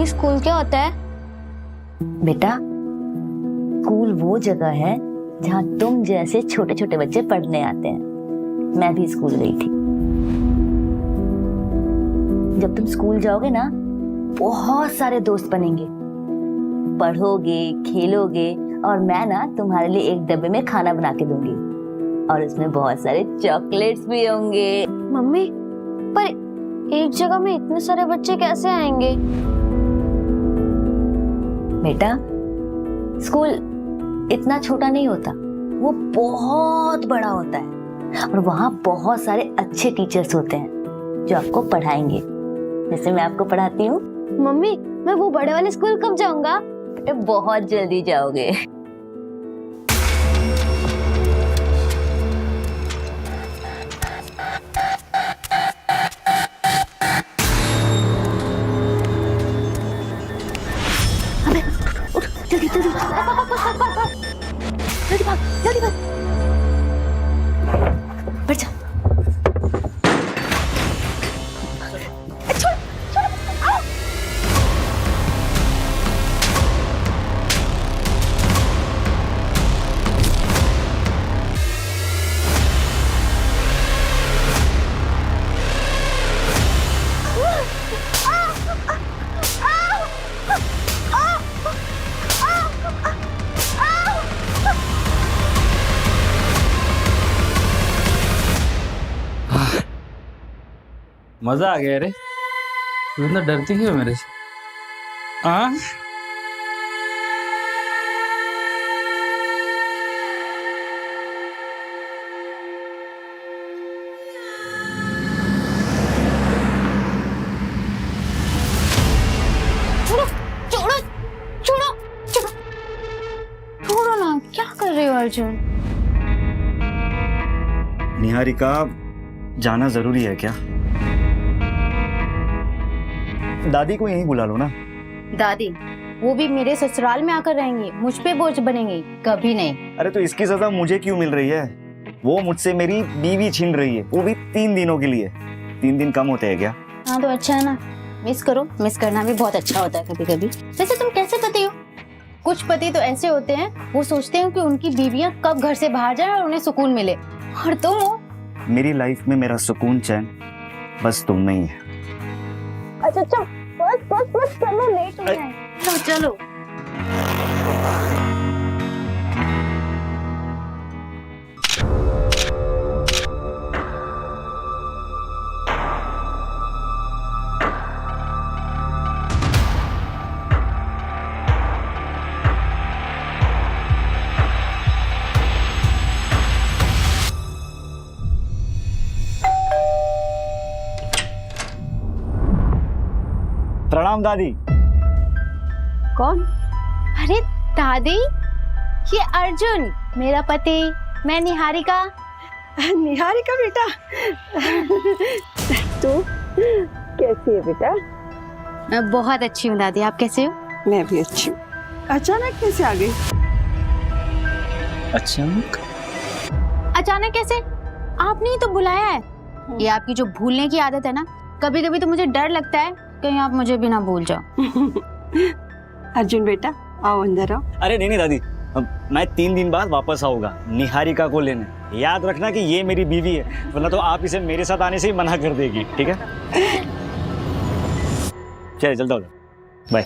Mummy school क्या होता है? बेटा, स्कूल वो जगह है जहाँ तुम जैसे छोटे छोटे बच्चे पढ़ने आते हैं। मैं भी स्कूल गई थी। जब तुम स्कूल जाओगे ना, बहुत सारे दोस्त बनेंगे, पढ़ोगे, खेलोगे, और मैं ना तुम्हारे लिए एक डब्बे में खाना बना के दूंगी और उसमें बहुत सारे चॉकलेट्स भी होंगे। मम्मी, पर एक जगह में इतने सारे बच्चे कैसे आएंगे? बेटा, स्कूल इतना छोटा नहीं होता, वो बहुत बड़ा होता है और वहाँ बहुत सारे अच्छे टीचर्स होते हैं जो आपको पढ़ाएंगे, जैसे मैं आपको पढ़ाती हूँ। मम्मी, मैं वो बड़े वाले स्कूल कब जाऊंगा? बहुत जल्दी जाओगे। अबे, उठ, जल्दी जल्दी जल्दी भाग, जल्दी भाग, बैठ जा। मजा आ गया रे। तू इतना डरती क्यों है मेरे से? हाँ, छोड़ो छोड़ो छोड़ो छोड़ो छोड़ो ना, क्या कर रहे हो अर्जुन? निहारिका, जाना जरूरी है क्या? दादी को यहीं बुला लो ना। दादी, वो भी मेरे ससुराल में आकर रहेंगी, मुझ पे बोझ बनेंगी? कभी नहीं। अरे तो इसकी सजा मुझे क्यों मिल रही है? वो मुझसे मेरी बीवी छीन रही है, वो भी 3 दिनों के लिए। 3 दिन कम होते हैं क्या? हाँ तो अच्छा है ना, मिस करो। मिस करना भी बहुत अच्छा होता है कभी कभी। वैसे तुम कैसे पति हो? कुछ पति तो ऐसे होते हैं, वो सोचते हैं कि उनकी बीवियां कब घर से बाहर जाए और उन्हें सुकून मिले, और तुम हो। मेरी लाइफ में मेरा सुकून चैन बस तुम में ही है। अच्छा अच्छा, बस बस बस, चलो, लेट हो जाए। तो चलो। प्रणाम दादी। कौन? अरे दादी, ये अर्जुन मेरा पति, मैं निहारिका। निहारिका बेटा, तू कैसी है बेटा? मैं बहुत अच्छी हूँ दादी, आप कैसे हो? मैं भी अच्छी हूँ। अचानक कैसे आ गई? अचानक? अचानक कैसे? आपने ही तो बुलाया है। ये आपकी जो भूलने की आदत है ना, कभी कभी तो मुझे डर लगता है कहीं आप मुझे भी ना भूल जाओ। अर्जुन बेटा, आओ अंदर आओ। अरे नहीं नहीं दादी, मैं 3 दिन बाद वापस आऊंगा निहारिका को लेने। याद रखना कि ये मेरी बीवी है, वरना तो आप इसे मेरे साथ आने से ही मना कर देगी, ठीक है? चलिए चलता हूँ, बाय।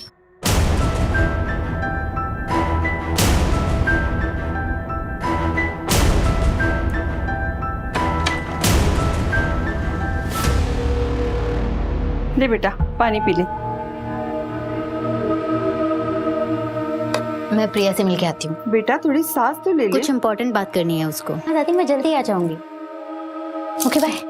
ले बेटा, पानी पी ले। मैं प्रिया से मिलके आती हूँ। बेटा थोड़ी सांस तो ले ले। कुछ इम्पोर्टेंट बात करनी है उसको। हाँ दादी, मैं जल्दी आ जाऊंगी। Okay bye.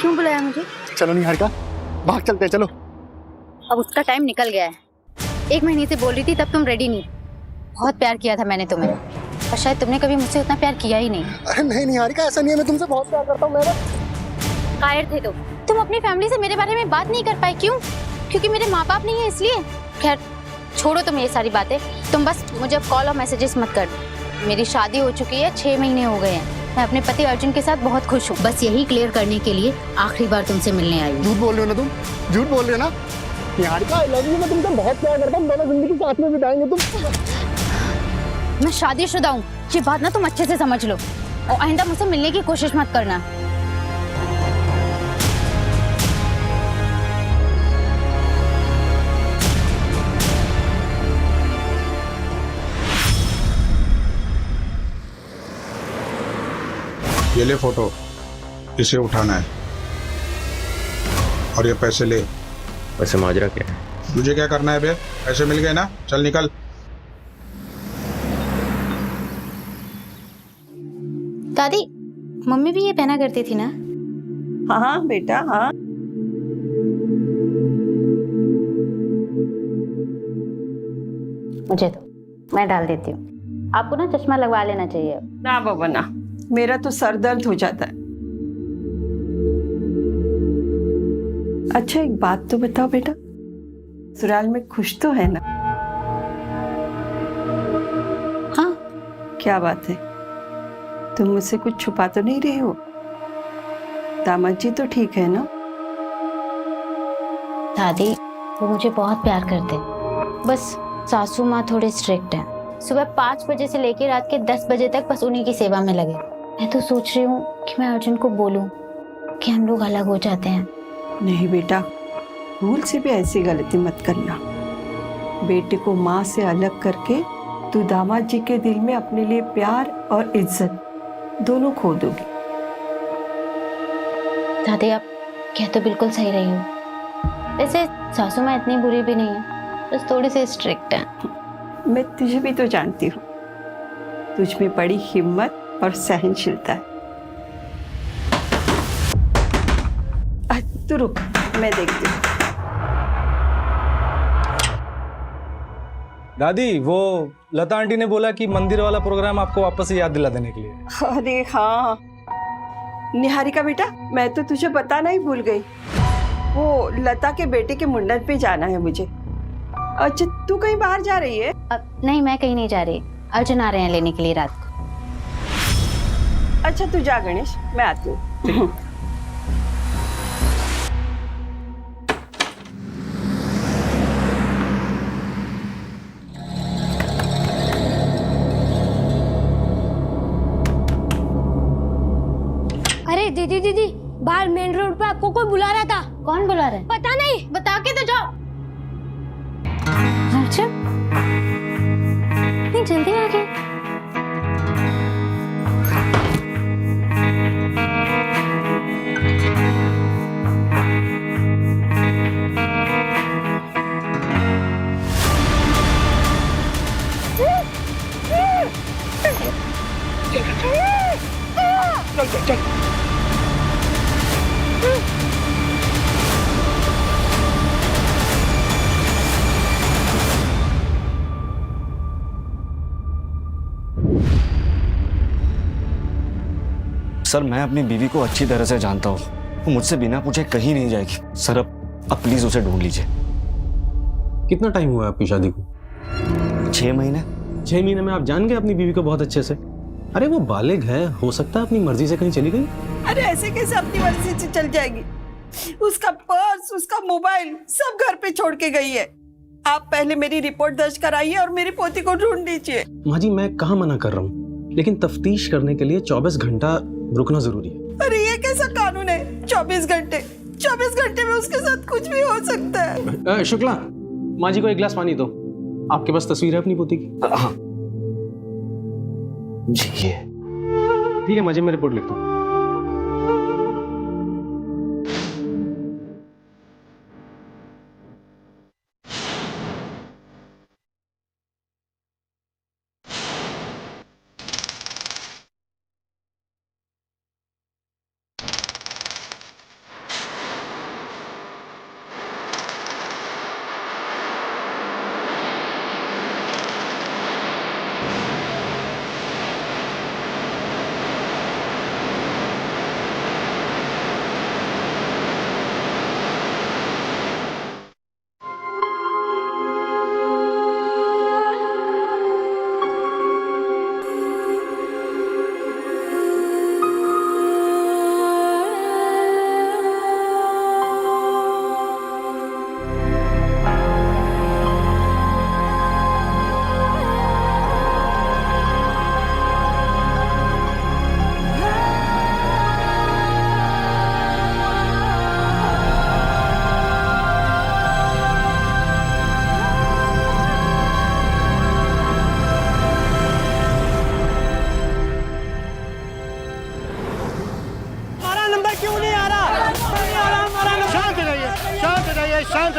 क्यों बुलाया मुझे? चलो निहारिका, भाग चलते हैं, चलो। अब उसका टाइम निकल गया है। 1 महीने से बोल रही थी, तब तुम रेडी नहीं। बहुत प्यार किया था मैंने तुम्हें, और शायद तुमने कभी मुझसे उतना प्यार किया ही नहीं। अरे नहीं निहारिका, ऐसा नहीं है, मैं तुमसे बहुत प्यार करता हूँ। मैं कायर थे तुम अपनी फैमिली से मेरे बारे में बात नहीं कर पाए। क्यों? क्योंकि मेरे माँ बाप नहीं है इसलिए। खैर छोड़ो तुम ये सारी बातें, तुम बस मुझे अब कॉल और मैसेजेस मत कर। मेरी शादी हो चुकी है, 6 महीने हो गए हैं। मैं अपने पति अर्जुन के साथ बहुत खुश हूँ। बस यही क्लियर करने के लिए आखिरी बार तुमसे मिलने आई हूँ। झूठ बोल रहे हो ना तुम, झूठ बोल रहे हो ना निहारिका। आई लव यू, मैं तुमसे बहुत प्यार करता हूँ, दोनों जिंदगी साथ में बिताएंगे। तुम मैं शादीशुदा हूँ, ये बात ना तुम अच्छे से समझ लो, और आइंदा मुझसे मिलने की कोशिश मत करना। ये ले फोटो, इसे उठाना है और ये पैसे ले। वैसे माजरा क्या है? तुझे क्या करना है बे? पैसे मिल गए ना, चल निकल। दादी, मम्मी भी ये पहना करती थी ना? हाँ बेटा हाँ। मुझे तो मैं डाल देती हूँ। आपको ना चश्मा लगवा लेना चाहिए। ना बाबा ना, मेरा तो सर दर्द हो जाता है। अच्छा एक बात तो बताओ बेटा, ससुराल में खुश तो है ना? हाँ। क्या बात है, तुम मुझसे कुछ छुपा तो नहीं रही हो? दामाद जी तो ठीक है ना? दादी वो मुझे बहुत प्यार करते हैं, बस सासू माँ थोड़े स्ट्रिक्ट हैं। सुबह 5 बजे से लेकर रात के 10 बजे तक बस उन्हीं की सेवा में लगे। मैं तो सोच रही हूँ कि मैं अर्जुन को बोलूँ कि हम लोग अलग हो जाते हैं। नहीं बेटा, भूल से भी ऐसी गलती मत करना। बेटे को माँ से अलग करके तू दामाद जी के दिल में अपने लिए प्यार और इज्जत दोनों खो दोगी। दादी आप कह तो बिल्कुल सही रही हो। वैसे सासू माँ इतनी बुरी भी नहीं है, बस थोड़ी सी स्ट्रिक्ट है। मैं तुझे भी तो जानती हूँ, तुझ में बड़ी हिम्मत और सहनशीलता है। तू रुक, मैं देखती हूँ। दादी वो लता आंटी ने बोला कि मंदिर वाला प्रोग्राम आपको वापस से याद दिला देने के लिए। अरे हाँ निहारिका बेटा, मैं तो तुझे बताना ही भूल गई। वो लता के बेटे के मुंडन पे जाना है मुझे। अच्छा तू कहीं बाहर जा रही है? नहीं मैं कहीं नहीं जा रही, अर्जुन आ रहे हैं लेने के लिए रात को। अच्छा तू जा गणेश, मैं आती हूँ। अरे दीदी दीदी, बाहर मेन रोड पे आपको कोई बुला रहा था। कौन बुला रहा है? पता नहीं, बता के तो जाओ। अर्जुन नहीं जल्दी आ गए। सर मैं अपनी बीवी को अच्छी तरह से जानता हूँ, वो मुझसे बिना पूछे कहीं नहीं जाएगी। सर अब प्लीज उसे ढूंढ लीजिए। कितना टाइम हुआ है आपकी शादी को? 6 महीने। 6 महीने में आप जान गए अपनी बीवी को बहुत अच्छे से? अरे वो बालिग है, हो सकता है अपनी मर्जी से कहीं चली गई। अरे ऐसे कैसे अपनी मर्जी से चल जाएगी? उसका पर्स, उसका मोबाइल सब घर पे छोड़ के गई है। आप पहले मेरी रिपोर्ट दर्ज कराइए और मेरी पोती को ढूंढ लीजिए। माँ जी मैं कहाँ मना कर रहा हूँ, लेकिन तफ्तीश करने के लिए 24 घंटा रुकना जरूरी है। अरे ये कैसा कानून है? 24 घंटे? 24 घंटे में उसके साथ कुछ भी हो सकता है। शुक्ला, माँ जी को 1 गिलास पानी दो। आपके पास तस्वीर है अपनी पोती की? हाँ जी ये। ठीक है माँ जी, मैं रिपोर्ट लिखता हूँ।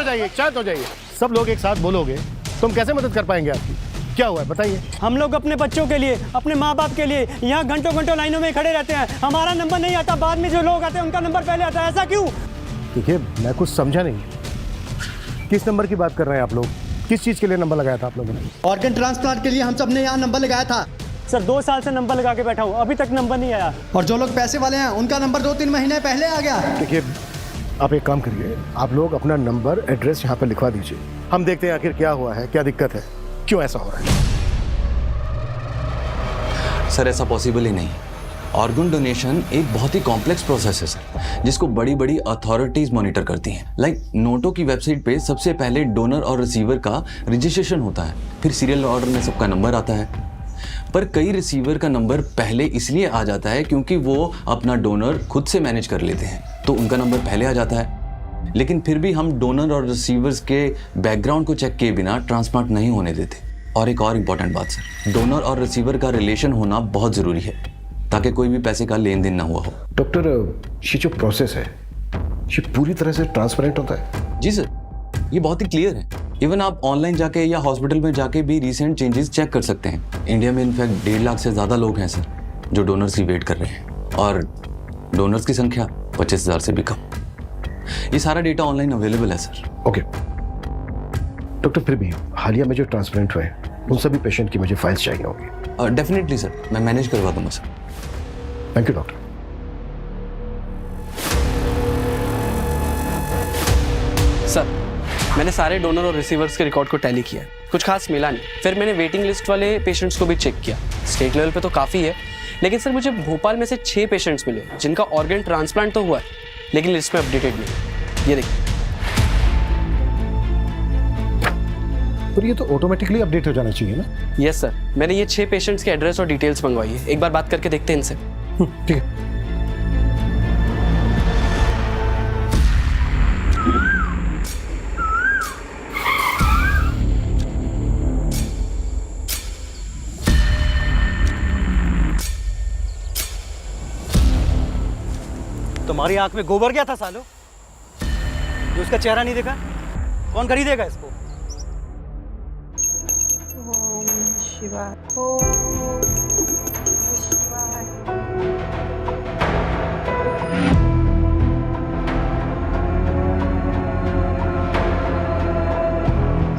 शांत हो जाइए। सब लोग एक साथ बोलोगे तो हम कैसे मदद कर पाएंगे आपकी? क्या हुआ है बताइए। हम लोग अपने बच्चों के लिए, अपने माँ बाप के लिए यहाँ घंटों घंटों लाइनों में खड़े रहते हैं। हमारा नंबर नहीं आता, बाद में जो लोग आते हैं उनका नंबर पहले आता है। ऐसा क्यों? देखिए, मैं कुछ समझा नहीं। किस नंबर की बात कर रहे हैं आप लोग? किस चीज़ के लिए नंबर लगाया था आप लोगों ने? ऑर्गन ट्रांसप्लांट के लिए हम सब ने यहाँ नंबर लगाया था सर। 2 साल से नंबर लगा के बैठा हूँ, अभी तक नंबर नहीं आया। और जो लोग पैसे वाले हैं उनका नंबर 2-3 महीने पहले आ गया। देखिए, आप एक काम करिए, आप लोग अपना नंबर, एड्रेस यहाँ पर लिखवा दीजिए। हम देखते हैं आखिर क्या हुआ है, क्या दिक्कत है, क्यों ऐसा हो रहा है। सर ऐसा पॉसिबल ही नहीं। ऑर्गन डोनेशन एक बहुत ही कॉम्प्लेक्स प्रोसेस है सर, जिसको बड़ी बड़ी अथॉरिटीज मॉनिटर करती हैं। लाइक नोटो की वेबसाइट पे सबसे पहले डोनर और रिसीवर का रजिस्ट्रेशन होता है, फिर सीरियल ऑर्डर में सबका नंबर आता है। पर कई रिसीवर का नंबर पहले इसलिए आ जाता है क्योंकि वो अपना डोनर खुद से मैनेज कर लेते हैं, तो उनका नंबर पहले आ जाता है। लेकिन फिर भी हम डोनर और रिसीवर्स के बैकग्राउंड को चेक किए बिना ट्रांसप्लांट नहीं होने देते। और एक और इम्पॉर्टेंट बात सर, डोनर और रिसीवर का रिलेशन होना बहुत ज़रूरी है ताकि कोई भी पैसे का लेन देन ना हुआ हो। डॉक्टर, ये जो प्रोसेस है ये पूरी तरह से ट्रांसपेरेंट होता है? जी सर, ये बहुत ही क्लियर है। इवन आप ऑनलाइन जाके या हॉस्पिटल में जाके भी रिसेंट चेंजेस चेक कर सकते हैं। इंडिया में इनफैक्ट 1.5 लाख से ज़्यादा लोग हैं सर जो डोनर्स की वेट कर रहे हैं, और डोनर्स की संख्या 25,000 से भी कम। ये सारा डेटा ऑनलाइन अवेलेबल है सर। ओके डॉक्टर, फिर भी हालिया में जो ट्रांसप्लांट हुए उन सभी पेशेंट की मुझे फाइल्स चाहिए होंगी। डेफिनेटली सर, मैं मैनेज करवा दूंगा sir. Thank you doctor. Sir, मैंने सारे डोनर और रिसीवर्स के रिकॉर्ड को टैली किया, कुछ खास मिला नहीं। फिर मैंने वेटिंग लिस्ट वाले पेशेंट्स को भी चेक किया। स्टेट लेवल पे तो काफ़ी है, लेकिन सर मुझे भोपाल में से 6 पेशेंट्स मिले जिनका ऑर्गन ट्रांसप्लांट तो हुआ है, लेकिन लिस्ट में अपडेटेड नहीं। ये देखिए। पर ये तो ऑटोमेटिकली अपडेट हो जाना चाहिए ना? यस सर, मैंने ये 6 पेशेंट्स के एड्रेस और डिटेल्स मंगवाई है। एक बार बात करके देखते हैं इनसे। ठीक है। तुम्हारी आंख में गोबर क्या था सालो, जो उसका चेहरा नहीं देखा? कौन खरीदेगा इसको? ओम शिवाय, ओम शिवाय।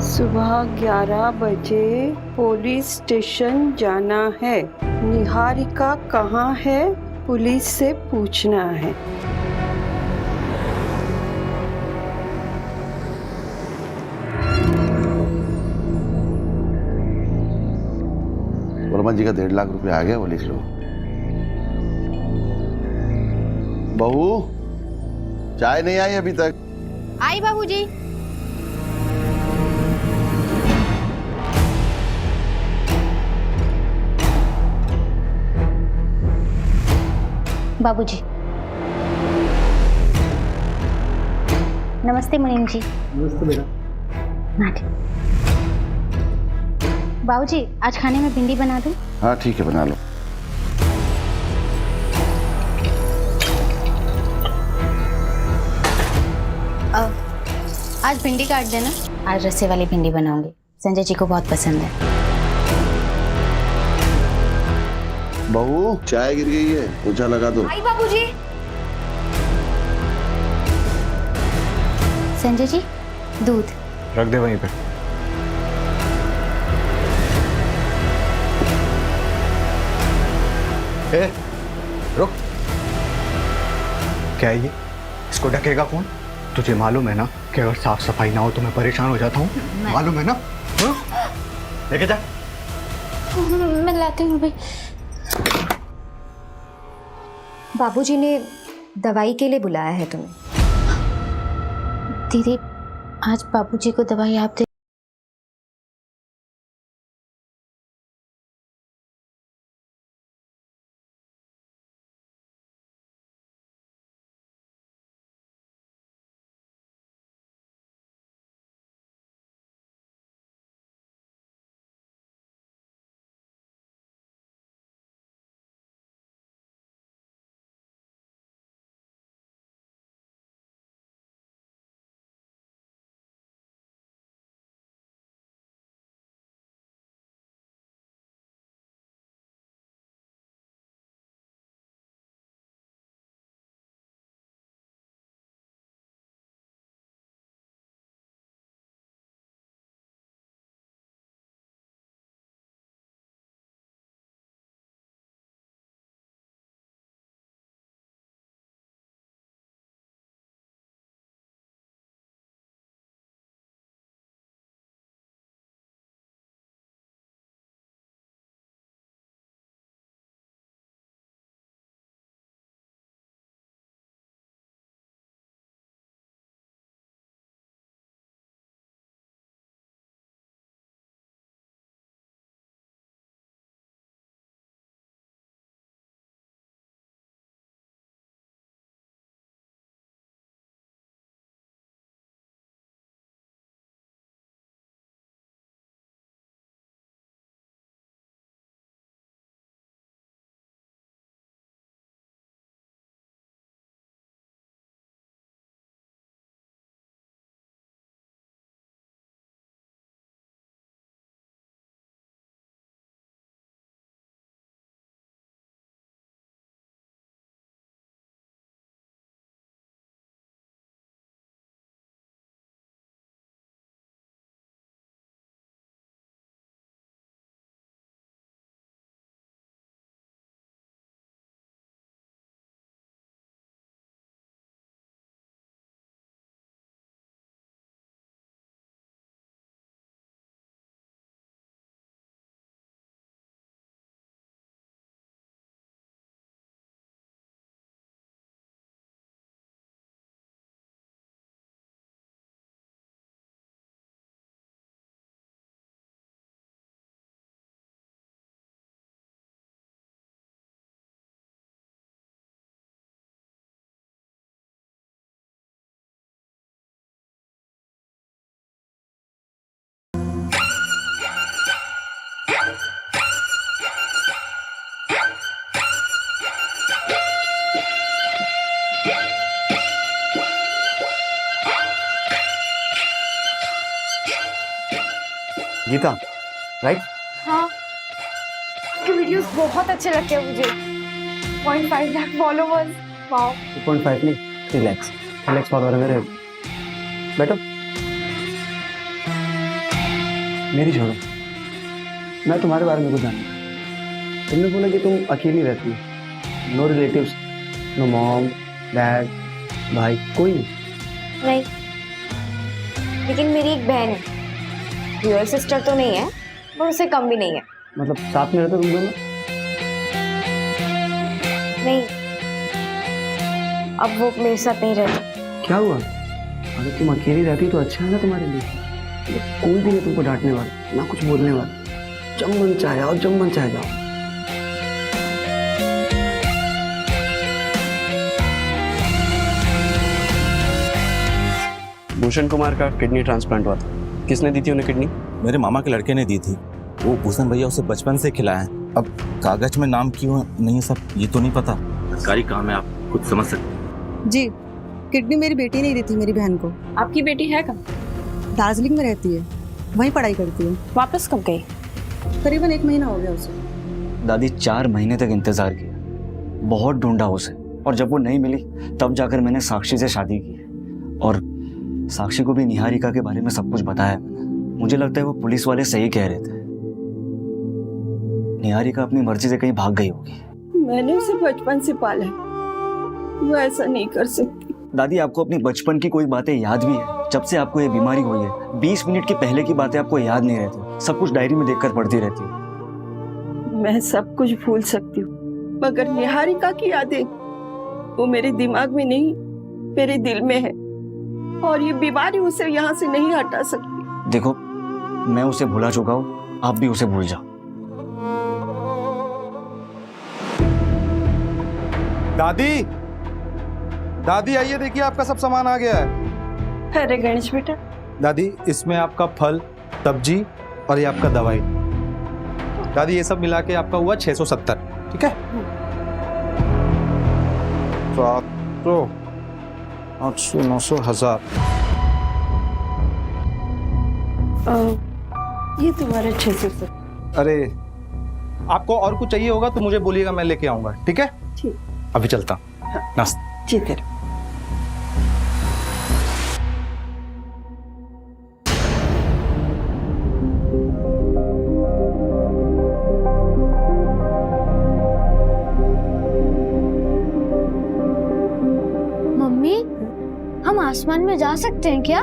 सुबह 11 बजे पुलिस स्टेशन जाना है। निहारिका कहाँ है? पुलिस से पूछना है। वर्मा जी का 1.5 लाख रुपया आ गया, वो लिख लो। बहू, चाय नहीं आई अभी तक? आई बाबूजी। बाबूजी। नमस्ते मुनीम जी। नमस्ते बेटा। बाबूजी, आज खाने में भिंडी बना दूं? हाँ ठीक है, बना लो। आज भिंडी काट देना। आज रस्से वाली भिंडी बनाऊंगी, संजय जी को बहुत पसंद है। बहू, चाय गिर गई है, पोछा लगा दो। आई बाबूजी। संजय जी, दूध रख दे वहीं पे। ए, रुक। क्या है ये? इसको ढकेगा कौन? तुझे मालूम है ना कि अगर साफ सफाई ना हो तो मैं परेशान हो जाता हूँ, मालूम है ना? लेके जा। मैं लाती हूँ भाई। बाबूजी ने दवाई के लिए बुलाया है तुम्हें। दीदी, आज बाबूजी को दवाई आप दे गीता राइट? हाँ, आपके वीडियोस बहुत अच्छे लगते हैं मुझे। 0.5 लाख फॉलोवर्स, वाओ। 2.5 नहीं, 3 lakhs। 3 lakhs फॉलोअर है मेरे। बैठो। मेरी छोड़ो, मैं तुम्हारे बारे में कुछ जानता। तुमने बोला कि तुम अकेली रहती हो, no relatives, no mom, dad, भाई, कोई नहीं। नहीं, लेकिन मेरी एक बहन है, रियल सिस्टर तो नहीं है पर उससे कम भी नहीं है। मतलब साथ में रहते तुम दोनों? नहीं, अब वो मेरे साथ नहीं रहती। क्या हुआ? अगर तुम अकेली रहती तो अच्छा है ना तुम्हारे लिए। कोई भी नहीं तुमको डांटने वाला, ना कुछ बोलने वाला। जब मन चाहे आओ, जब मन चाहे जाओ। भूषण कुमार का किडनी ट्रांसप्लांट हुआ था, किसने दी थी उन्हें किडनी? मेरे मामा के लड़के ने दी थी। वो भूषण भैया उसे बचपन से खिलाए हैं। अब कागज में नाम क्यों नहीं है सब ये तो नहीं पता। सरकारी काम है, आप खुद समझ सकते हैं। जी, किडनी मेरी बेटी ने दी थी मेरी बहन को। आपकी बेटी है कहाँ? दार्जिलिंग में रहती है, वहीं पढ़ाई करती है। वापस कब गई? करीबन 1 महीना हो गया उसे। दादी 4 महीने तक इंतजार किया, बहुत ढूंढा उसे, और जब वो नहीं मिली तब जाकर मैंने साक्षी से शादी की। और साक्षी को भी निहारिका के बारे में सब कुछ बताया मैंने। मुझे लगता है वो पुलिस वाले सही कह रहे थे, निहारिका अपनी मर्जी से कहीं भाग गई होगी। मैंने उसे बचपन से पाला है, वो ऐसा नहीं कर सकती। दादी, आपको अपनी बचपन की कोई बातें याद भी है? जब से आपको ये बीमारी हुई है 20 मिनट के पहले की बातें आपको याद नहीं रहती, सब कुछ डायरी में देखकर पढ़ती रहती है। मैं सब कुछ भूल सकती हूँ, मगर निहारिका की यादें वो मेरे दिमाग में नहीं, मेरे दिल में है, और ये बीमारी उसे यहाँ से नहीं हटा सकती। देखो, मैं उसे भुला चुका हूँ, आप भी उसे भूल जाओ। दादी, दादी आइए, देखिए आपका सब सामान आ गया है। अरे गणेश बेटा। दादी, इसमें आपका फल, सब्जी और ये आपका दवाई। दादी, ये सब मिला के आपका हुआ 670, ठीक है? 700, 800, 900, 1000। ये तुम्हारे 670। अरे, आपको और कुछ चाहिए होगा तो मुझे बोलिएगा, मैं लेके आऊंगा, ठीक है? ठीक। अभी चलता हूँ। नाश्ता। जी तेरा। मम्मी, हम आसमान में जा सकते हैं क्या?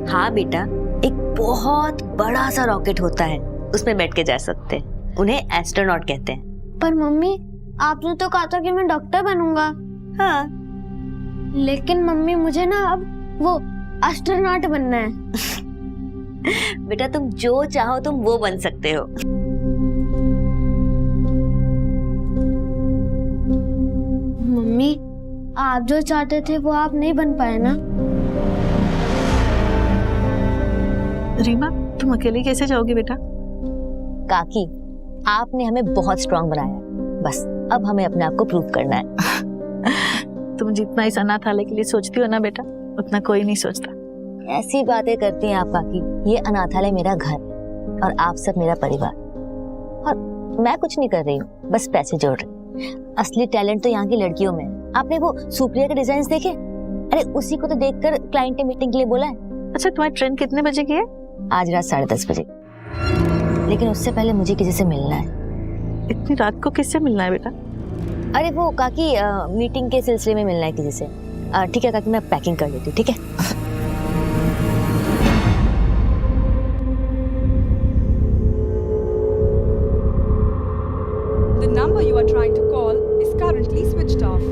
हाँ बेटा, एक बहुत बड़ा सा रॉकेट होता है, उसमें बैठ के जा सकते हैं। उन्हें एस्ट्रोनॉट कहते हैं। पर मम्मी, आपने तो कहा था कि मैं डॉक्टर बनूंगा। हाँ, लेकिन मम्मी मुझे ना अब वो एस्ट्रोनॉट बनना है। बेटा तुम जो चाहो तुम वो बन सकते हो। मम्मी, आप जो चाहते थे वो आप नहीं बन पाए ना? रीमा, तुम अकेले कैसे जाओगे बेटा? काकी, आपने हमें बहुत स्ट्रांग बनाया, बस अब हमें अपने आप को प्रूव करना है। तुम जितना इस अनाथालय के लिए सोचती हो ना बेटा, उतना कोई नहीं सोचता। ऐसी बातें करती हैं आप काकी। ये अनाथालय मेरा घर है और आप सब मेरा परिवार, और मैं कुछ नहीं कर रही हूँ, बस पैसे जोड़ रही हूँ। असली टैलेंट तो यहाँ की लड़कियों में है। आपने वो सुप्रिया के डिजाइन देखे? अरे उसी को तो देखकर क्लाइंट ने मीटिंग के लिए बोला है। अच्छा, तुम्हारी ट्रेन कितने बजे की है? आज रात 10:30 बजे, लेकिन उससे पहले मुझे किसी से मिलना है। इतनी रात को किससे मिलना है बेटा? अरे वो काकी मीटिंग के सिलसिले में मिलना है किसी से। ठीक है काकी, मैं पैकिंग कर लेती हूँ, ठीक है? The number you are trying to call is currently switched off.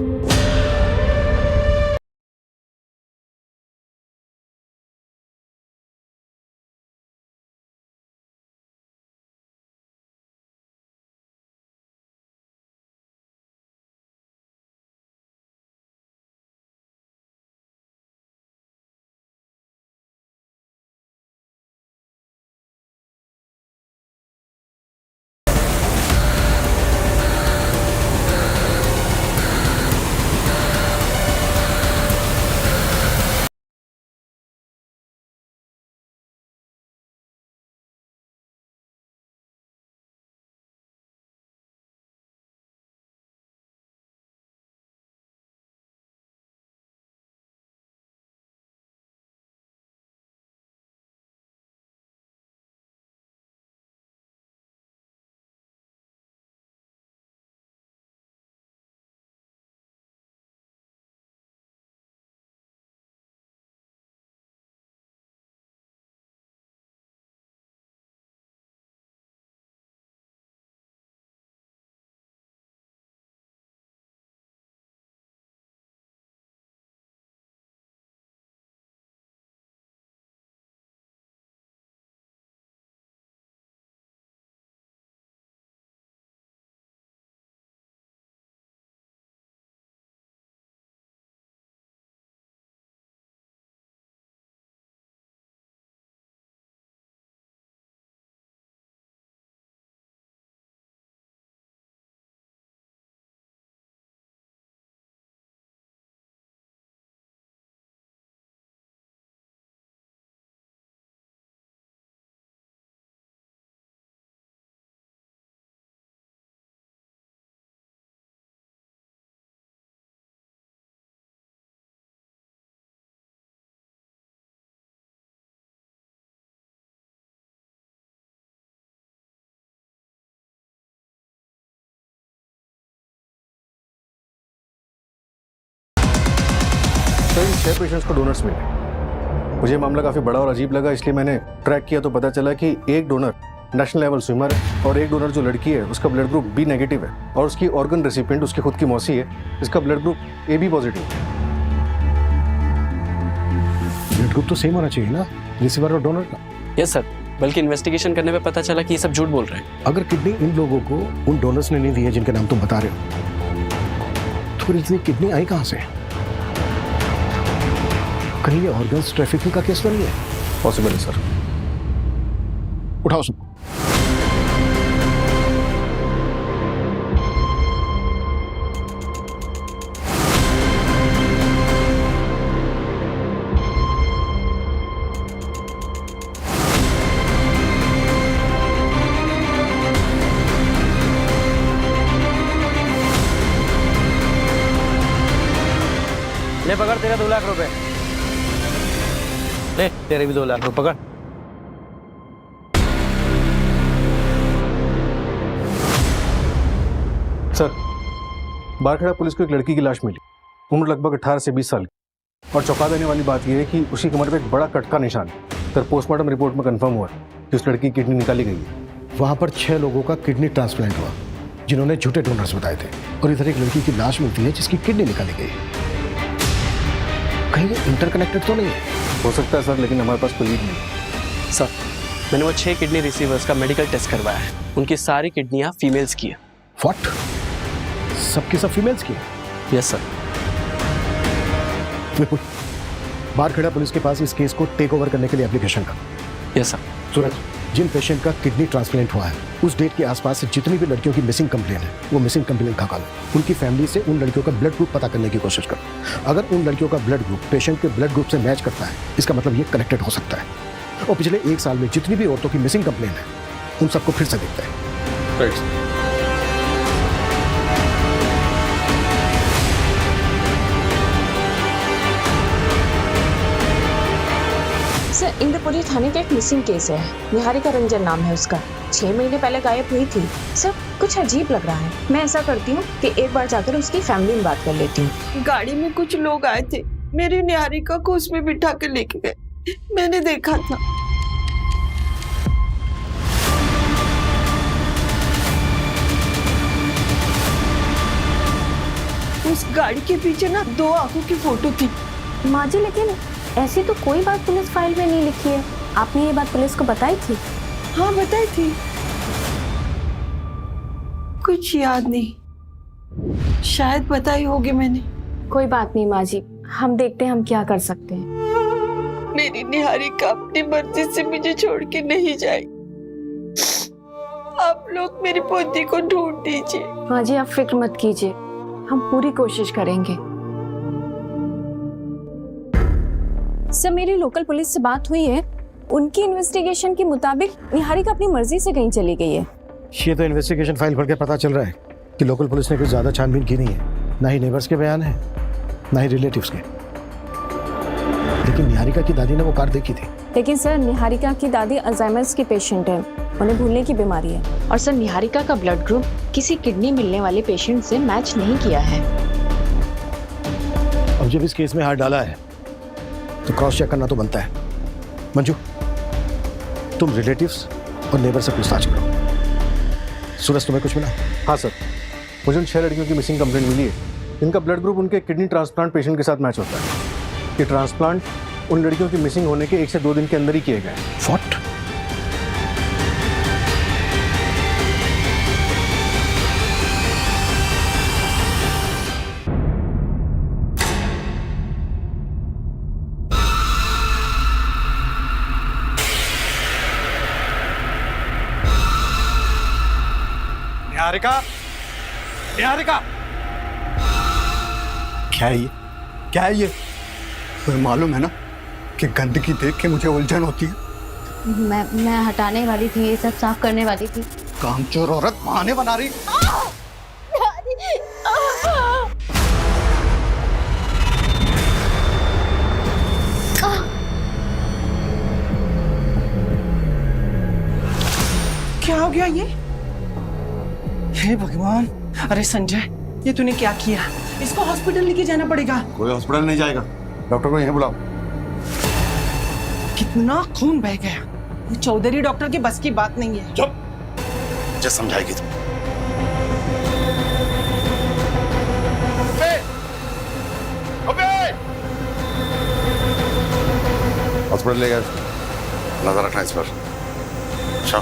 In 6 patients को डोनर्स मिले। मुझे मामला काफ़ी बड़ा और अजीब लगा, इसलिए मैंने ट्रैक किया तो पता चला कि एक डोनर नेशनल लेवल स्विमर है और एक डोनर जो लड़की है उसका ब्लड ग्रुप बी नेगेटिव है और उसकी ऑर्गन रेसिपिएंट उसकी खुद की मौसी है, इसका blood group A B positive है। ब्लड ग्रुप तो सेम होना चाहिए ना रिसीवर और डोनर का। यस सर, बल्कि इन्वेस्टिगेशन करने पे पता चला कि ये सब झूठ बोल रहे हैं। अगर किडनी इन लोगों को उन डोनर्स ने नहीं दी है जिनके नाम तुम बता रहे हो, तो फिर इतनी किडनी आई कहाँ से? कहीं ये ऑर्गन्स ट्रैफिकिंग का केस तो नहीं है? पॉसिबल है सर। उठाओ सबको। ले पकड़, तेरा 2 लाख रुपए। ले तेरे भी 2 लाख रुपए पकड़। सर, बारखेड़ा पुलिस को एक लड़की की लाश मिली, उम्र लगभग 18 से 20 साल की, और चौंका देने वाली बात यह है कि उसकी कमर पे एक बड़ा कट का निशान है। सर, पोस्टमार्टम रिपोर्ट में कंफर्म हुआ कि उस लड़की की किडनी निकाली गई है। वहां पर 6 लोगों का किडनी ट्रांसप्लांट हुआ जिन्होंने झूठे डोनर्स बताए थे, और इधर एक लड़की की लाश मिलती है जिसकी किडनी निकाली गई है। कहीं ये इंटरकनेक्टेड तो नहीं है? हो सकता है सर, लेकिन हमारे पास कोई लीड नहीं। सर, मैंने वो 6 किडनी रिसीवर्स का मेडिकल टेस्ट करवाया है, उनकी सारी किडनियाँ फीमेल्स की है। व्हाट? सबके सब फीमेल्स की? Yes sir. बिल्कुल। बारखेड़ा पुलिस के पास इस केस को टेक ओवर करने के लिए एप्लीकेशन का। Yes sir. सूरज, जिन पेशेंट का किडनी ट्रांसप्लांट हुआ है उस डेट के आसपास से जितनी भी लड़कियों की मिसिंग कंप्लेन है वो मिसिंग कंप्लेन का कॉल, उनकी फैमिली से उन लड़कियों का ब्लड ग्रुप पता करने की कोशिश करो। अगर उन लड़कियों का ब्लड ग्रुप पेशेंट के ब्लड ग्रुप से मैच करता है, इसका मतलब ये कनेक्टेड हो सकता है। और पिछले 1 साल में जितनी भी औरतों की मिसिंग कंप्लेन है उन सबको फिर से देखते हैं। राइट। सर, इंद्रपुरी थाने का एक मिसिंग केस है। निहारिका रंजन नाम है उसका। 6 महीने पहले गायब हुई थी। सर, कुछ अजीब लग रहा है। मैं ऐसा करती हूँ कि एक बार जाकर उसकी फैमिली में बात कर लेती हूँ। गाड़ी में कुछ लोग आए थे, मेरी निहारिका को उसमें बिठा के लेके गए, मैंने देखा था। उस गाड़ी के पीछे ना 2 आंखों की फोटो थी। माँ जी, लेकिन ऐसी तो कोई बात पुलिस फाइल में नहीं लिखी है। आपने ये बात पुलिस को बताई थी? हाँ, बताई थी। कुछ याद नहीं, शायद बताई होगी मैंने। कोई बात नहीं माँ जी, हम देखते हैं हम क्या कर सकते हैं। मेरी निहारिका अपनी मर्जी से मुझे छोड़ के नहीं जाएगी। आप लोग मेरी पोती को ढूंढ दीजिए। माँ जी, आप फिक्र मत कीजिए, हम पूरी कोशिश करेंगे। सर, मेरी लोकल पुलिस से बात हुई है। उनकी इन्वेस्टिगेशन के मुताबिक निहारिका अपनी मर्जी से कहीं चली गई है। ये तो इन्वेस्टिगेशन फाइल पढ़ के पता चल रहा है कि लोकल पुलिस ने कुछ ज्यादा छानबीन की नहीं है। ना ही नेबर्स के बयान है, ना ही रिलेटिव्स के। लेकिन निहारिका की दादी ने वो कार देखी थी। लेकिन सर, निहारिका की दादी अल्जाइमर्स की पेशेंट है, उन्हें भूलने की बीमारी है। और सर, निहारिका का ब्लड ग्रुप किसी किडनी मिलने वाले पेशेंट से मैच नहीं किया है। अब जब इस केस में हाथ डाला है तो क्रॉस चेक करना तो बनता है। मंजू, तुम रिलेटिव्स और नेबर से पूछताछ करो। सूरज, तुम्हें कुछ मिला? हाँ सर, मुझे उन 6 लड़कियों की मिसिंग कंप्लेंट मिली है। इनका ब्लड ग्रुप उनके किडनी ट्रांसप्लांट पेशेंट के साथ मैच होता है। ये ट्रांसप्लांट उन लड़कियों की मिसिंग होने के 1 से 2 दिन के अंदर ही किए गए। व्हाट? निहारिका, निहारिका, क्या है ये? क्या है ये? तुम्हें मालूम है ना कि गंदगी देख के मुझे उलझन होती है। मैं हटाने वाली थी, ये सब साफ करने वाली थी। कामचोर औरत बहाने बना रही। क्या हो गया ये? हे भगवान! अरे संजय, ये तूने क्या किया? इसको हॉस्पिटल लेके जाना पड़ेगा। कोई हॉस्पिटल नहीं जाएगा, डॉक्टर को यहीं बुलाओ। कितना खून बह गया, ये चौधरी डॉक्टर की बस की बात नहीं है। चुप, मुझे समझाएगी तुम। हॉस्पिटल ले गए, नजर रखना इस पर। चल।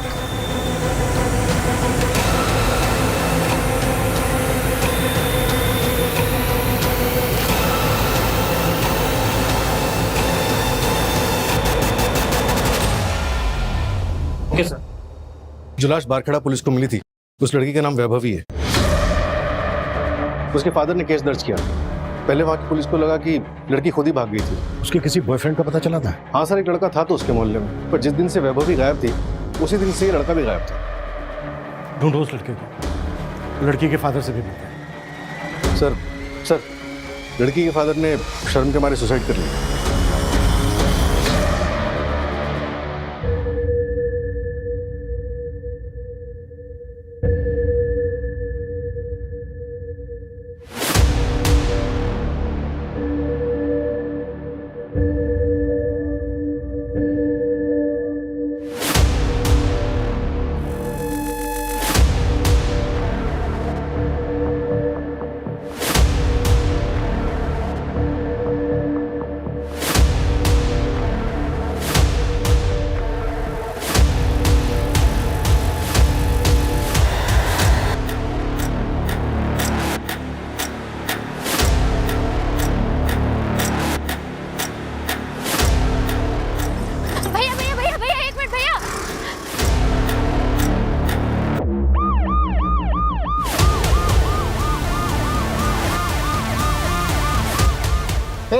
Okay sir. जो लाश बारखेड़ा पुलिस को मिली थी उस लड़की का नाम वैभवी है। उसके फादर ने केस दर्ज किया। पहले वहां की पुलिस को लगा कि लड़की खुद ही भाग गई थी। उसके किसी बॉयफ्रेंड का पता चला था? हाँ सर, एक लड़का था तो उसके मोहल्ले में, पर जिस दिन से वैभवी गायब थी उसी दिन से ये लड़का भी गायब था। ढूंढो उस लड़के को, लड़की के फादर से भी मिलते। सर लड़की के फादर ने शर्म के मारे सुसाइड कर लिया।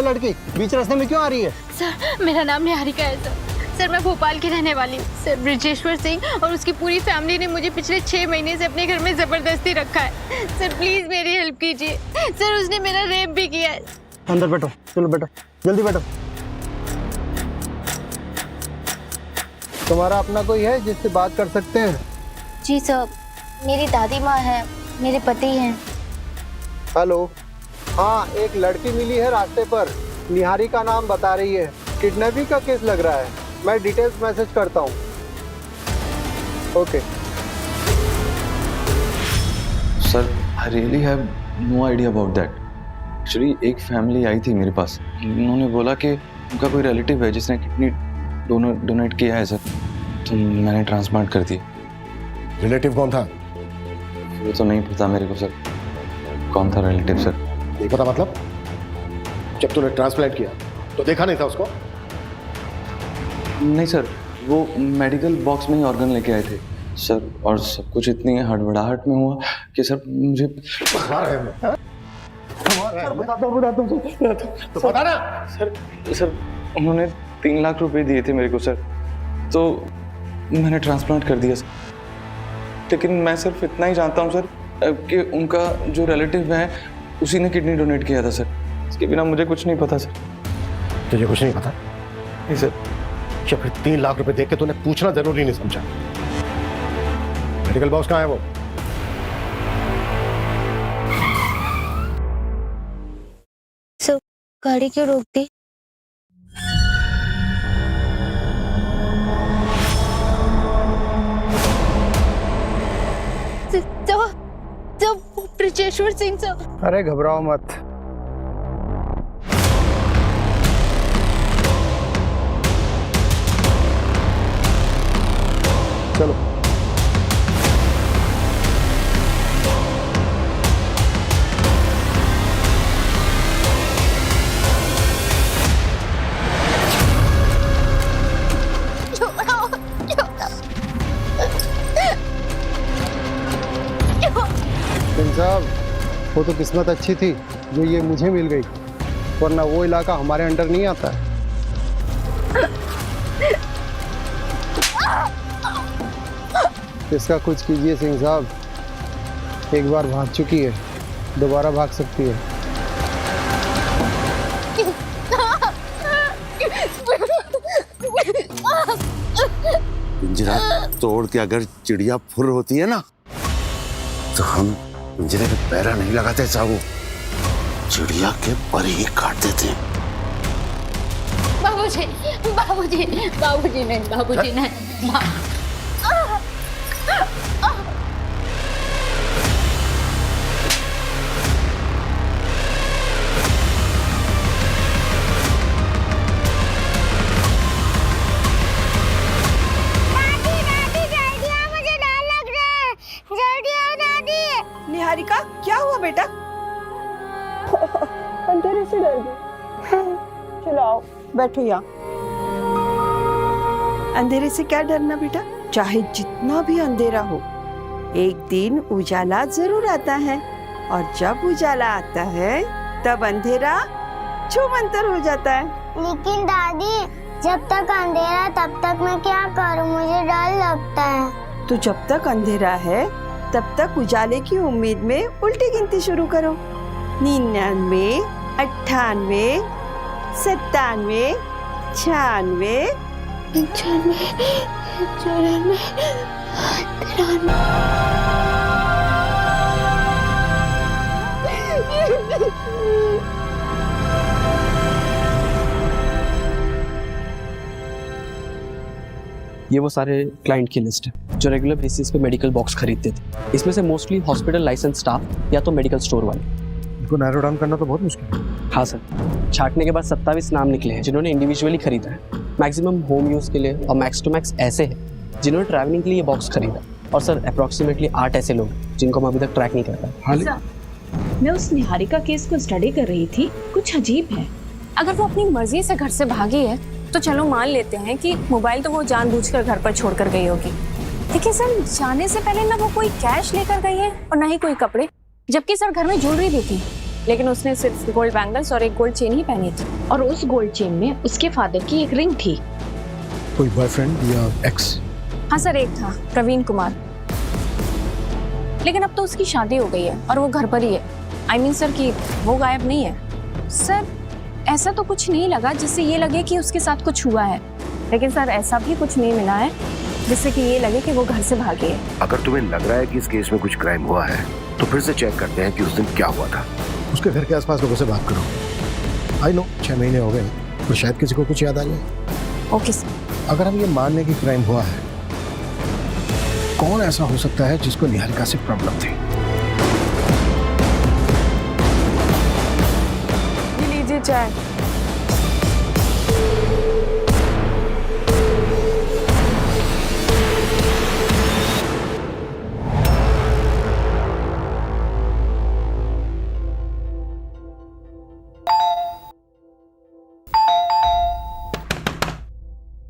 लड़की बीच रास्ते में क्यों आ रही है? सर मेरा नाम निहारिका है सर मैं भोपाल की रहने वाली हूँ। सर ब्रिजेश्वर सिंह और उसकी पूरी फैमिली ने मुझे पिछले 6 महीने से अपने घर में जबरदस्ती रखा है। सर प्लीज मेरी हेल्प कीजिए। सर उसने मेरा रेप भी किया है। अंदर बैठो, चलो बैठो, जल्दी बैठो। तुम्हारा अपना कोई है जिससे बात कर सकते हैं? जी सर, मेरी दादी माँ है, मेरे पति हैं। हेलो, हाँ एक लड़की मिली है रास्ते पर, निहारी का नाम बता रही है। किडनैपिंग का केस लग रहा है, मैं डिटेल्स मैसेज करता हूँ। Okay sir, I really have no idea about that. Actually एक फैमिली आई थी मेरे पास, उन्होंने बोला कि उनका कोई रिलेटिव है जिसने किडनी डोनेट किया है सर, तो मैंने ट्रांसप्लांट कर दी। रिलेटिव कौन था? वो तो नहीं पता मेरे को सर, कौन था रिलेटिव सर। नहीं पता मतलब? जब तूने ट्रांसप्लांट किया तो देखा नहीं था उसको? नहीं सर, वो मेडिकल बॉक्स में ही ऑर्गन लेके आए थे सर, और सब कुछ इतनी हड़बड़ाहट में हुआ कि सर मुझे तो बता ना। सर उन्होंने 3 लाख रुपए दिए थे मेरे को सर, तो मैंने ट्रांसप्लांट कर दिया सर। लेकिन मैं सिर्फ इतना ही जानता हूँ सर कि उनका जो रिलेटिव है उसी ने किडनी डोनेट किया था सर, इसके बिना मुझे कुछ नहीं पता सर। तुझे कुछ नहीं पता? नहीं सर। या फिर 3 लाख रुपए देख के तूने पूछना जरूरी नहीं समझा? मेडिकल बॉक्स कहाँ है वो? सर गाड़ी क्यों रोक दी? ब्रिजेश्वर सिंह सर। अरे घबराओ मत, चलो। साहब, वो तो किस्मत अच्छी थी जो ये मुझे मिल गई, वरना वो इलाका हमारे अंडर नहीं आता है। इसका कुछ कीजिए सिंह साहब, एक बार भाग चुकी है, दोबारा भाग सकती है। पिंजरा तोड़ के अगर चिड़िया फुर होती है ना, तो हम पिंजरे पे पैरा नहीं लगाते साहब, चिड़िया के पर ही काट देते हैं। बाबूजी बाबूजी बाबूजी नहीं बाबूजी नहीं निहारिका क्या हुआ बेटा? अंधेरे से डर गई। चलो आओ बैठो यहाँ। अंधेरे से क्या डरना बेटा, चाहे जितना भी अंधेरा हो एक दिन उजाला जरूर आता है, और जब उजाला आता है तब अंधेरा छूमंतर हो जाता है। लेकिन दादी जब तक अंधेरा तब तक मैं क्या करूं, मुझे डर लगता है। तो जब तक अंधेरा है तब तक उजाले की उम्मीद में उल्टी गिनती शुरू करो। 99, 98, 97, 96, 94, 93। ये वो सारे क्लाइंट की लिस्ट है जो रेगुलर बेसिस पे मेडिकल बॉक्स खरीदते थे। इसमें से मोस्टली हॉस्पिटल लाइसेंस स्टाफ या तो मेडिकल स्टोर वाले। इनको नैरो डाउन करना तो बहुत मुश्किल है। हाँ सर, छांटने के बाद 27 नाम निकले हैं जिन्होंने इंडिविजुअली खरीदा है। मैक्सिमम होम यूज़ के लिए, और मैक्स टू मैक्स ऐसे हैं जिन्होंने ट्रैवलिंग के लिए ये बॉक्स खरीदा। और सर अप्रॉक्सीमेटली 8 ऐसे लोग जिनको हम अभी तक ट्रैक नहीं कर पाए। मैं उस निहारिका केस को स्टडी कर रही थी, कुछ अजीब है। अगर वो अपनी मर्जी से घर से भागी है तो चलो मान लेते हैं कि मोबाइल तो वो जानबूझकर घर पर छोड़कर गई होगी, लेकिन सर जाने से पहले ना वो कोई कैश लेकर गई है और ना ही कोई कपड़े, जबकि सर घर में ज्वेलरी भी थी, लेकिन उसने सिर्फ गोल्ड बैंगल्स और एक गोल्ड चेन ही पहनी थी। और उस गोल्ड चेन में उसके फादर की एक रिंग थी। कोई बॉयफ्रेंड या एक्स? हाँ सर, एक था प्रवीण कुमार, लेकिन अब तो उसकी शादी हो गई है और वो घर पर ही है। आई मीन सर कि वो गायब नहीं है। सर ऐसा तो कुछ नहीं लगा जिससे ये लगे कि उसके साथ कुछ हुआ है, लेकिन सर ऐसा भी कुछ नहीं मिला है जिससे कि ये लगे कि वो घर से भागी है। अगर तुम्हें लग रहा है कि इस केस में कुछ क्राइम हुआ है तो फिर से चेक करते हैं कि उस दिन क्या हुआ था। उसके घर के आसपास लोगों से बात करो। आई नो 6 महीने हो गए तो शायद किसी को कुछ याद आ जाए। Okay sir. अगर हम ये मान लें कि क्राइम हुआ है, कौन ऐसा हो सकता है जिसको निहारिका से प्रॉब्लम थी? लीजिए चाय।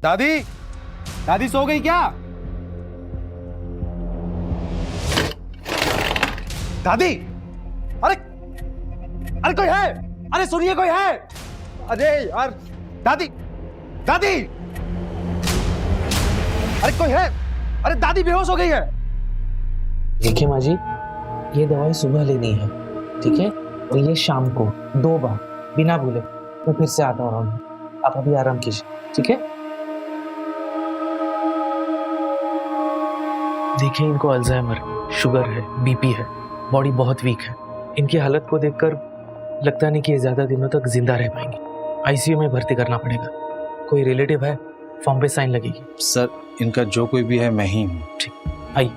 दादी, दादी सो गई क्या? दादी, अरे अरे कोई है? अरे सुनिए, कोई है? अरे यार, दादी, दादी, अरे कोई है? अरे दादी बेहोश हो गई है। देखिए माँ जी, ये दवाई सुबह लेनी है, ठीक है? और ये शाम को 2 बार बिना भूले। मैं फिर से आता हूँ, आप अभी आराम कीजिए, ठीक है? देखिए, इनको अल्जाइमर, शुगर है, बीपी है, बॉडी बहुत वीक है। इनकी हालत को देखकर लगता नहीं कि ये ज्यादा दिनों तक जिंदा रह पाएंगे। आईसीयू में भर्ती करना पड़ेगा। कोई रिलेटिव है? फॉर्म पे साइन लगेगी। सर, इनका जो कोई भी है मैं ही हूँ। ठीक, आइए।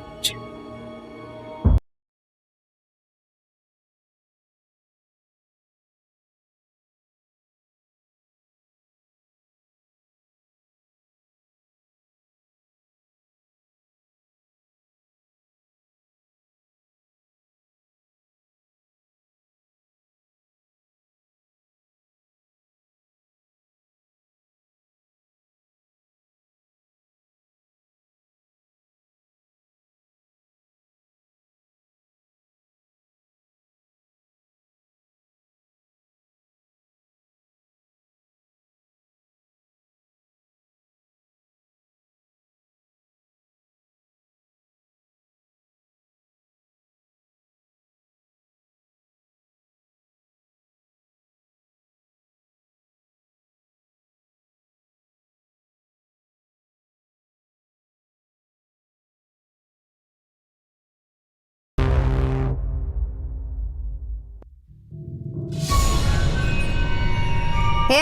हे,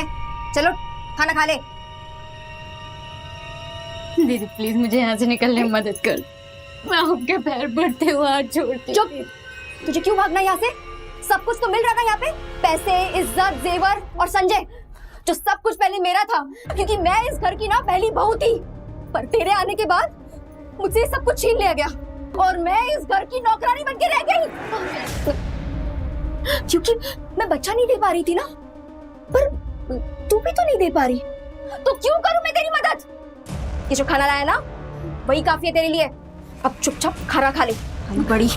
चलो खाना खा ले। दीदी प्लीज मुझे यहाँ से निकलने में मदद कर, मैं आपके पैर पड़ते हुए हाथ छोड़ती। चुप, तुझे क्यों भागना यहाँ से? सब कुछ तो मिल रहा था यहाँ पे, पैसे, इज्जत, जेवर और संजय, जो सब कुछ पहले मेरा था, क्योंकि मैं इस घर की ना पहली बहू थी। पर तेरे आने के बाद मुझसे सब कुछ छीन लिया गया और मैं इस घर की नौकरानी बनके रह गई, क्योंकि मैं बच्चा नहीं दे पा रही थी ना। पर तू भी तो नहीं दे पा रही, तो क्यों करूं मैं तेरी मदद? ये जो खाना लाया ना वही काफी है तेरे लिए। अब चुपचाप खाना खा ले, बड़ी।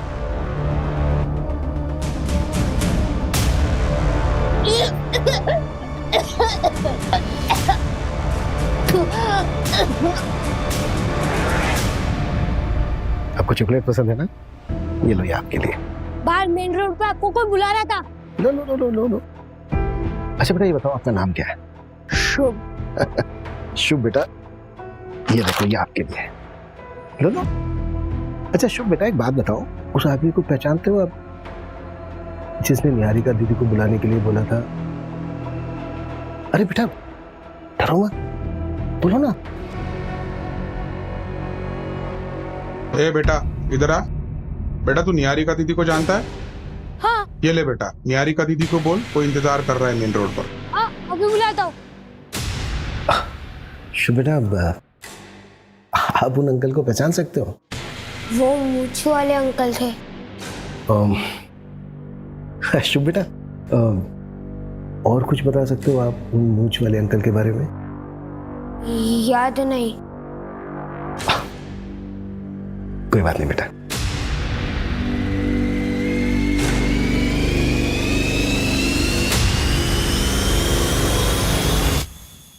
आपको चॉकलेट पसंद है ना? ये लो, ये आपके लिए। बाहर मेन रोड पे आपको कोई बुला रहा था। No no no no no no. अच्छा बेटा, ये बताओ आपका नाम क्या है? शुभ। शुभ बेटा, ये देखो, ये आपके लिए। लो लो। अच्छा शुभ बेटा, एक बात बताओ, उस आदमी को पहचानते हो आप, जिसने निहारिका दीदी को बुलाने के लिए बोला था? अरे बेटा डरो मत, बोलो ना। ए बेटा इधर आ। बेटा तू निहारिका दीदी को जानता है? हाँ। ये ले बेटा, निहारिका दीदी को बोल, कोई इंतजार कर रहा है मेन रोड पर। हाँ, अभी बुलाता हूँ। शुभ बेटा, आप उन अंकल को पहचान सकते हो? वो मूछ वाले अंकल थे। शुभ बेटा, और कुछ बता सकते हो आप उन मूछ वाले अंकल के बारे में? याद नहीं। कोई बात नहीं बेटा।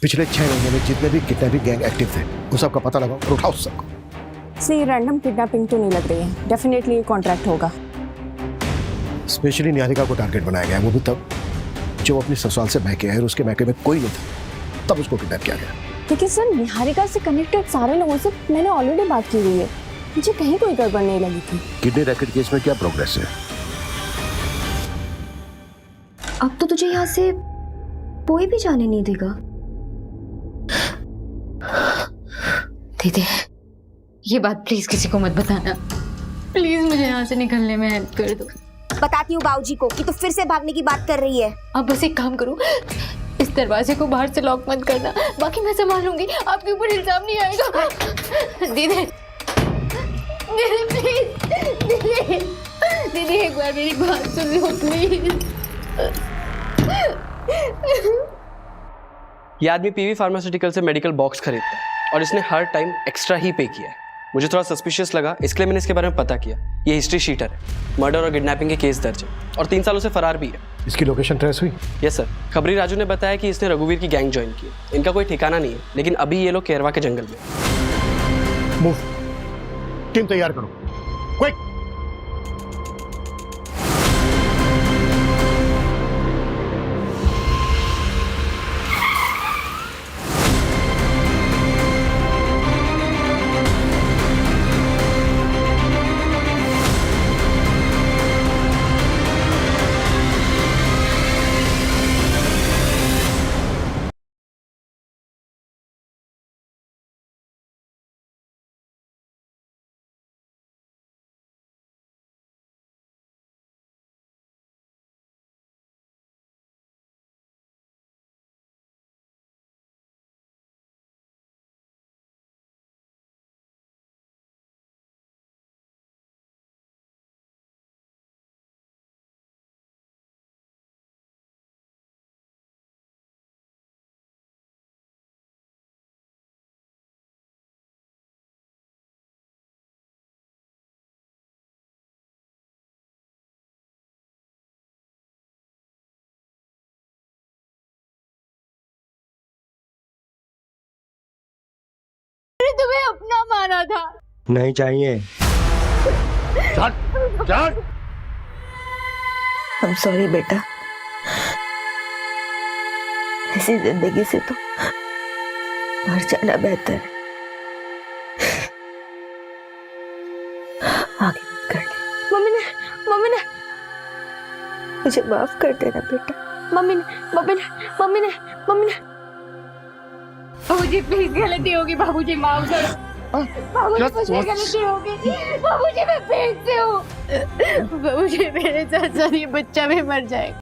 पिछले 6 महीने में जितने भी किडनैपिंग गैंग एक्टिव थे, उन सबका पता लगाओ और उठाओ सबको। ये रैंडम किडनैपिंग तो नहीं लग रही है, डेफिनेटली ये कॉन्ट्रैक्ट होगा। स्पेशली निहारिका को टारगेट बनाया गया, वो भी तब जब अपने ससुराल से मैके आए और उसके मैके में कोई नहीं था, तब उसको किडनैप किया गया। लेकिन सर, निहारिका से कनेक्टेड सारे लोगों से मैंने ऑलरेडी बात की हुई है, मुझे कहीं कोई गड़बड़ नहीं लगी थी। किडनी रैकेट केस में क्या प्रोग्रेस है? अब तो तुझे यहाँ से कोई भी जाने नहीं देगा। दीदी ये बात प्लीज किसी को मत बताना, प्लीज मुझे यहाँ से निकलने में हेल्प कर दो। बताती हूँ बाबूजी को कि तू फिर से भागने की बात कर रही है। अब बस एक काम करो, इस दरवाजे को बाहर से लॉक मत करना, बाकी मैं संभालूंगी, आपके ऊपर इल्जाम नहीं आएगा। दीदी दीदी प्लीज, दीदी दीदी एक बार मेरी बात सुन लो प्लीज। ये आदमी पीवी फार्मास्यूटिकल से मेडिकल बॉक्स खरीदता है और इसने हर टाइम एक्स्ट्रा ही पे किया है। मुझे थोड़ा सस्पिशियस लगा, इसके लिए मैंने इसके बारे में पता किया। ये हिस्ट्री शीटर है, मर्डर और किडनैपिंग के केस दर्ज है और 3 सालों से फरार भी है। इसकी लोकेशन ट्रेस हुई? यस सर, खबरी राजू ने बताया कि इसने रघुवीर की गैंग ज्वाइन की। इनका कोई ठिकाना नहीं है, लेकिन अभी ये लोग केरवा के जंगल में। मूव, टीम तैयार करो, क्विक। तुम्हें अपना माना था। नहीं चाहिए। I'm sorry बेटा, ऐसी जिंदगी से तो मर जाना बेहतर है। आगे मत कर ले। मम्मी ने मुझे माफ कर देना बेटा। मम्मी ने बाबूजी प्लीज गलती होगी, बाबूजी माफ करो। बाबूजी मुझसे गलती होगी, बाबूजी मैं पेट से हूँ। बाबूजी मेरे साथ साथ ये बच्चा भी मर जाएगा।